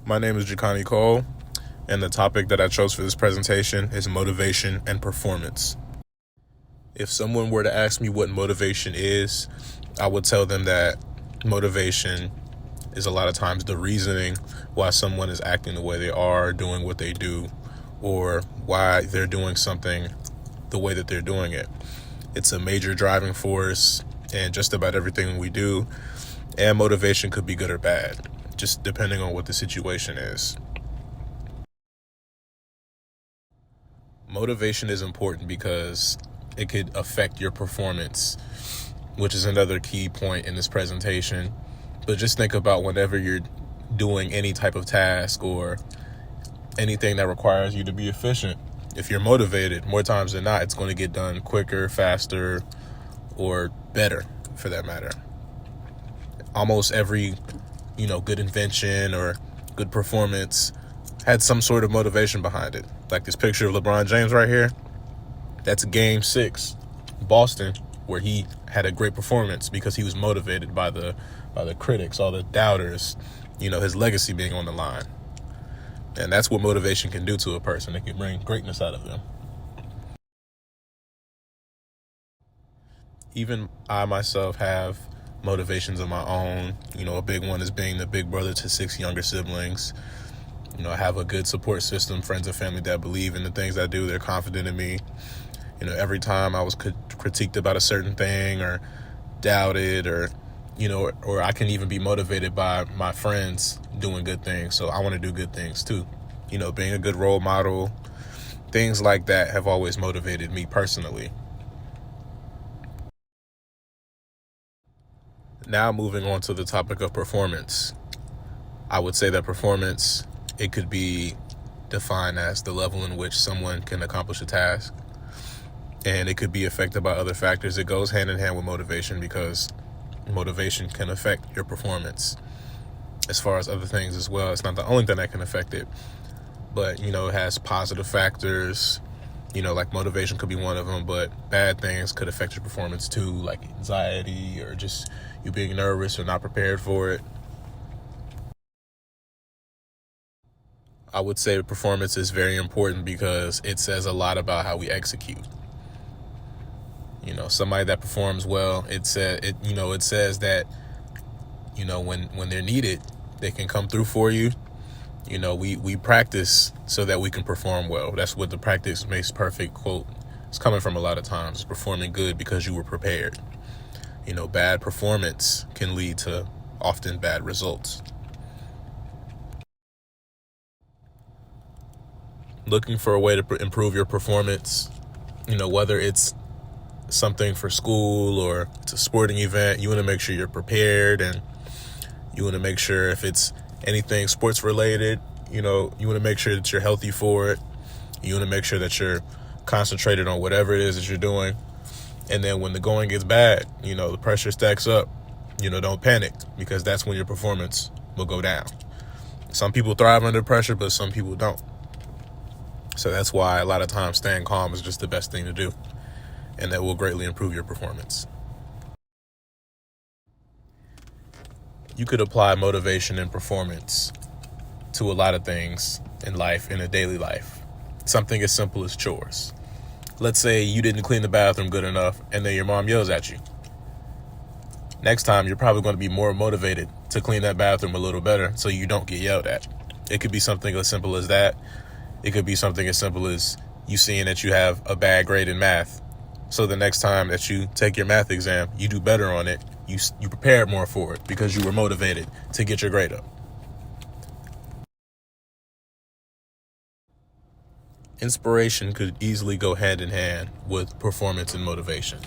My name is Jacani Cole, and the topic that I chose for this presentation is motivation and performance. If someone were to ask me what motivation is, I would tell them that motivation is a lot of times the reasoning why someone is acting the way they are, doing what they do, or why they're doing something the way that they're doing it. It's a major driving force in just about everything we do, and motivation could be good or bad, just depending on what the situation is. Motivation is important because it could affect your performance, which is another key point in this presentation. But just think about whenever you're doing any type of task or anything that requires you to be efficient. If you're motivated, more times than not, it's going to get done quicker, faster, or better for that matter. Almost every, good invention or good performance had some sort of motivation behind it. Like this picture of LeBron James right here, that's Game 6, Boston, where he had a great performance because he was motivated by the critics, all the doubters, his legacy being on the line. And that's what motivation can do to a person. It can bring greatness out of them. Even I myself have motivations of my own. A big one is being the big brother to 6 younger siblings. I have a good support system, friends and family that believe in the things I do. They're confident in me. Every time I was critiqued about a certain thing or doubted or I can even be motivated by my friends doing good things. So I want to do good things too. Being a good role model, things like that have always motivated me personally. Now moving on to the topic of performance. I would say that performance, it could be defined as the level in which someone can accomplish a task. And it could be affected by other factors. It goes hand in hand with motivation because motivation can affect your performance as far as other things as well. It's not the only thing that can affect it, but it has positive factors, like motivation could be one of them, but bad things could affect your performance too, like anxiety or just you being nervous or not prepared for it. I would say performance is very important because it says a lot about how we execute. Somebody that performs well, it says that, when they're needed, they can come through for you. We practice so that we can perform well. That's what the practice makes perfect quote is coming from a lot of times. Performing good because you were prepared. Bad performance can lead to often bad results. Looking for a way to improve your performance, whether it's something for school or it's a sporting event, you want to make sure you're prepared, and you want to make sure if it's anything sports related, you want to make sure that you're healthy for it. You want to make sure that you're concentrated on whatever it is that you're doing. And then when the going gets bad, the pressure stacks up, don't panic because that's when your performance will go down. Some people thrive under pressure, but some people don't. So that's why a lot of times staying calm is just the best thing to do. And that will greatly improve your performance. You could apply motivation and performance to a lot of things in life, in a daily life. Something as simple as chores. Let's say you didn't clean the bathroom good enough and then your mom yells at you. Next time, you're probably going to be more motivated to clean that bathroom a little better so you don't get yelled at. It could be something as simple as that. It could be something as simple as you seeing that you have a bad grade in math. So the next time that you take your math exam, you do better on it. You prepared more for it because you were motivated to get your grade up. Inspiration could easily go hand in hand with performance and motivation.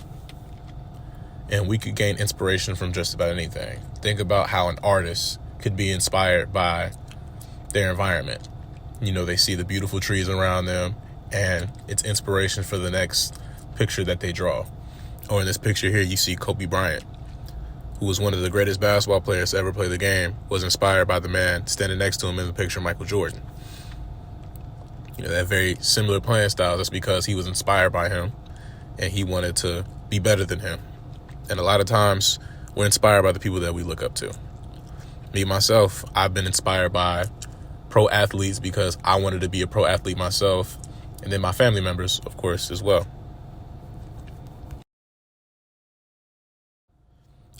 And we could gain inspiration from just about anything. Think about how an artist could be inspired by their environment. They see the beautiful trees around them and it's inspiration for the next picture that they draw. Or in this picture here, you see Kobe Bryant, who was one of the greatest basketball players to ever play the game, was inspired by the man standing next to him in the picture, Michael Jordan. That very similar playing style. That's because he was inspired by him and he wanted to be better than him. And a lot of times we're inspired by the people that we look up to. Me, myself, I've been inspired by pro athletes because I wanted to be a pro athlete myself, and then my family members, of course, as well.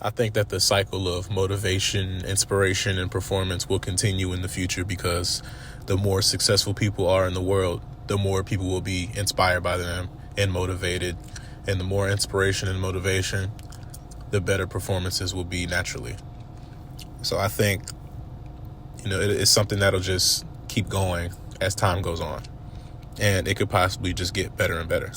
I think that the cycle of motivation, inspiration, and performance will continue in the future because the more successful people are in the world, the more people will be inspired by them and motivated. And the more inspiration and motivation, the better performances will be naturally. So I think, it's something that'll just keep going as time goes on. And it could possibly just get better and better.